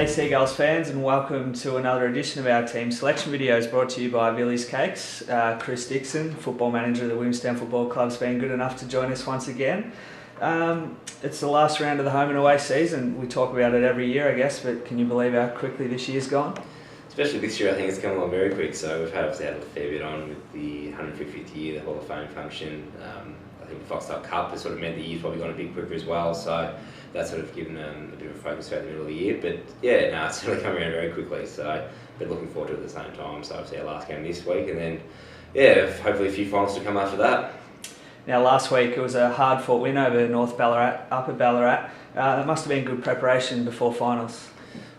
G'day Seagulls fans, and welcome to another edition of our team selection videos brought to you by Billy's Cakes. Chris Dixon, football manager of the Williamstown Football Club, has been good enough to join us once again. It's the last round of the home and away season. We talk about it every year, I guess, but can you believe how quickly this year's gone? Especially this year, I think it's come along very quick. So we've had a fair bit on with the 150th year, the Hall of Fame function. I think the Foxtel Cup has sort of meant the year's probably gone a bit quicker as well. So that's sort of given a bit of a focus throughout the middle of the year. But yeah, no, it's really come around very quickly. So but looking forward to it at the same time. So obviously our last game this week, and then yeah, hopefully a few finals to come after that. Now last week it was a hard-fought win over North Ballarat, Upper Ballarat. That must have been good preparation before finals.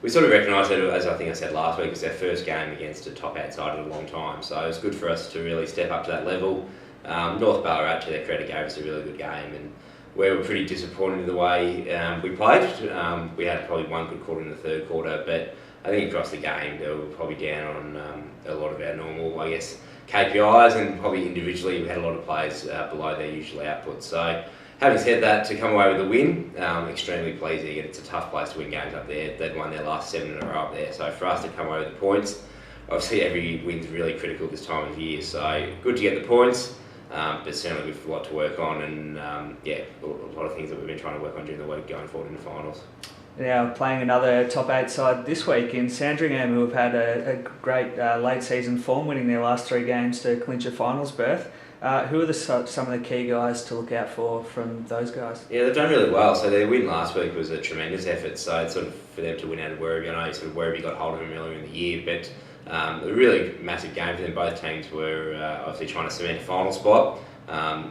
We sort of recognised it, as I think I said last week, it's our first game against a top outside in a long time. So it was good for us to really step up to that level. North Ballarat, to their credit, gave us a really good game, and we were pretty disappointed in the way we played. We had probably one good quarter in the third quarter, but I think across the game they were probably down on a lot of our normal, I guess, KPIs, and probably individually we had a lot of players below their usual output. So having said that, to come away with a win, extremely pleasing, and it's a tough place to win games up there. They'd won their last 7 in a row up there, so for us to come away with the points, obviously every win's really critical this time of year, so good to get the points, but certainly we've a lot to work on, and yeah, a lot of things that we've been trying to work on during the week going forward in the finals. Now playing another top 8 side this week in Sandringham, who have had a great late season form, winning their last 3 games to clinch a finals berth. Who are some of the key guys to look out for from those guys? Yeah, they've done really well. So their win last week was a tremendous effort. So it's sort of for them to win out of Werribee. I know sort of Werribee got hold of them earlier in the year, but a really massive game for them. Both teams were obviously trying to cement a final spot.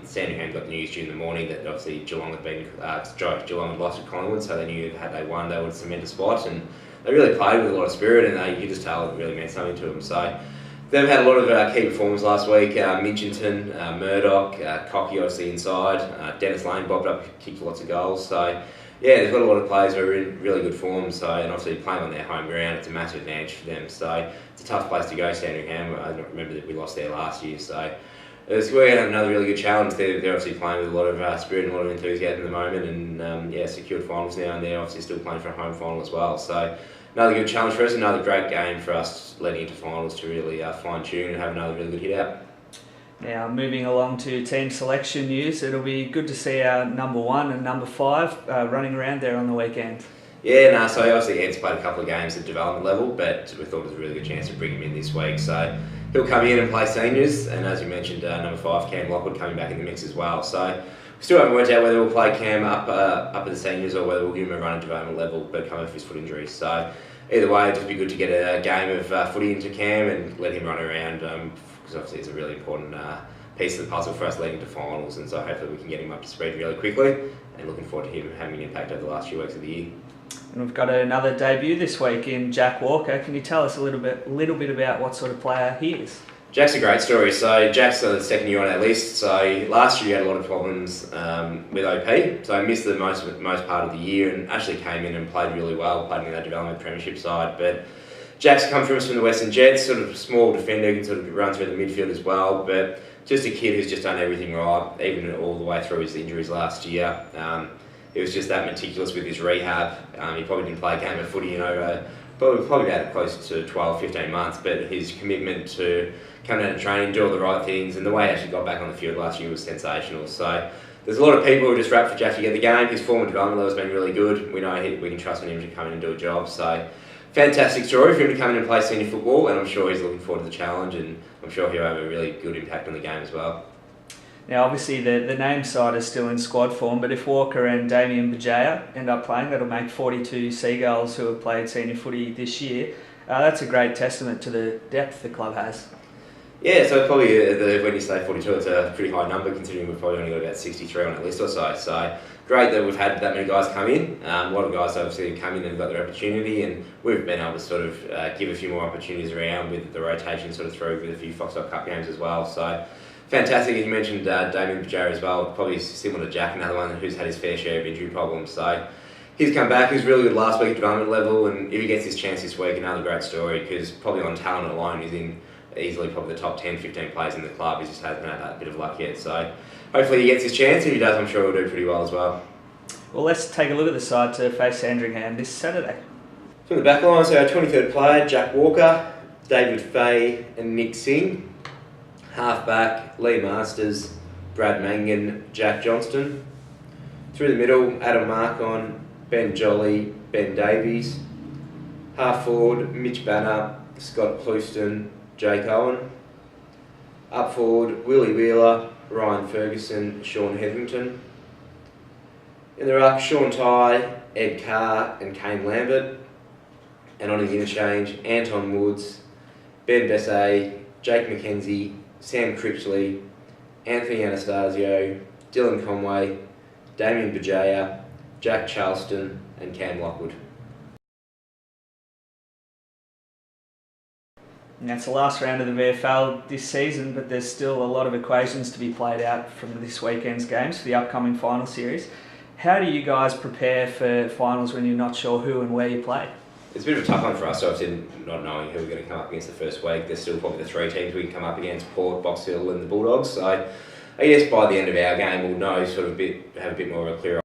Sandringham got the news during the morning that obviously Geelong had lost to Collingwood, so they knew had they won they would cement a spot, and they really played with a lot of spirit, and you could just tell it really meant something to them. So they've had a lot of key performers last week. Minchinton, Murdoch, Cocky obviously inside. Dennis Lane bobbed up, kicked lots of goals. So yeah, they've got a lot of players who are in really good form. So, and obviously playing on their home ground, it's a massive advantage for them. So it's a tough place to go, Sandringham. I remember that we lost there last year. So we're going to have another really good challenge. They're obviously playing with a lot of spirit and a lot of enthusiasm at the moment, and yeah, secured finals now, and they're obviously still playing for a home final as well. So another good challenge for us, another great game for us leading into finals to really fine-tune and have another really good hit out. Now, moving along to team selection news, it'll be good to see our number 1 and number 5 running around there on the weekend. Yeah, no, so obviously Ed's played a couple of games at development level, but we thought it was a really good chance to bring him in this week. So he'll come in and play seniors, and as you mentioned, number 5, Cam Lockwood, coming back in the mix as well. So we still haven't worked out whether we'll play Cam up at the seniors or whether we'll give him a run at development level, but coming off his foot injury. So either way, it'd just be good to get a game of footy into Cam and let him run around, because obviously it's a really important piece of the puzzle for us leading to finals, and so hopefully we can get him up to speed really quickly, and looking forward to him having an impact over the last few weeks of the year. And we've got another debut this week in Jack Walker. Can you tell us a little bit about what sort of player he is? Jack's a great story. So Jack's the second year on our list. So last year he had a lot of problems with OP, so he missed the most part of the year, and actually came in and played really well, played in that development premiership side. But Jack's come from us from the Western Jets, sort of small defender, can sort of run through the midfield as well, but just a kid who's just done everything right, even all the way through his injuries last year. He was just that meticulous with his rehab. He probably didn't play a game of footy in over probably about close to 12, 15 months, but his commitment to come down and train, do all the right things, and the way he actually got back on the field last year was sensational. So there's a lot of people who just wrap for Jack to get the game. His form and development level has been really good. We know we can trust on him to come in and do a job. So fantastic story for him to come in and play senior football, and I'm sure he's looking forward to the challenge, and I'm sure he'll have a really good impact on the game as well. Now, obviously, the name side is still in squad form, but if Walker and Damien Bajaya end up playing, that'll make 42 Seagulls who have played senior footy this year. That's a great testament to the depth the club has. Yeah, so probably when you say 42, it's a pretty high number, considering we've probably only got about 63 on that list or so. So great that we've had that many guys come in. A lot of guys obviously come in and got their opportunity, and we've been able to sort of give a few more opportunities around with the rotation sort of through with a few Foxtel Cup games as well. So fantastic. As you mentioned, Damien Bajara as well, probably similar to Jack, another one who's had his fair share of injury problems. So he's come back. He was really good last week at development level, and if he gets his chance this week, another great story, because probably on talent alone, he's in easily probably the top 10, 15 players in the club. He just hasn't had that bit of luck yet. So hopefully he gets his chance. If he does, I'm sure he'll do pretty well as well. Well, let's take a look at the side to face Sandringham this Saturday. From the back line, so our 23rd player, Jack Walker, David Fay and Nick Singh. Half-back, Lee Masters, Brad Mangan, Jack Johnston. Through the middle, Adam Markon, Ben Jolly, Ben Davies. Half-forward, Mitch Banner, Scott Plouston, Jake Owen. Up forward, Willie Wheeler, Ryan Ferguson, Sean Hetherington. In the ruck, Sean Tye, Ed Carr and Kane Lambert. And on the interchange, Anton Woods, Ben Bessay, Jake McKenzie, Sam Critchley, Anthony Anastasio, Dylan Conway, Damien Bajaya, Jack Charleston and Cam Lockwood. And that's the last round of the VFL this season, but there's still a lot of equations to be played out from this weekend's games for the upcoming final series. How do you guys prepare for finals when you're not sure who and where you play? It's a bit of a tough one for us, obviously, not knowing who we're going to come up against the first week. There's still probably the 3 teams we can come up against, Port, Box Hill and the Bulldogs. So I guess by the end of our game we'll know, have a bit more of a clear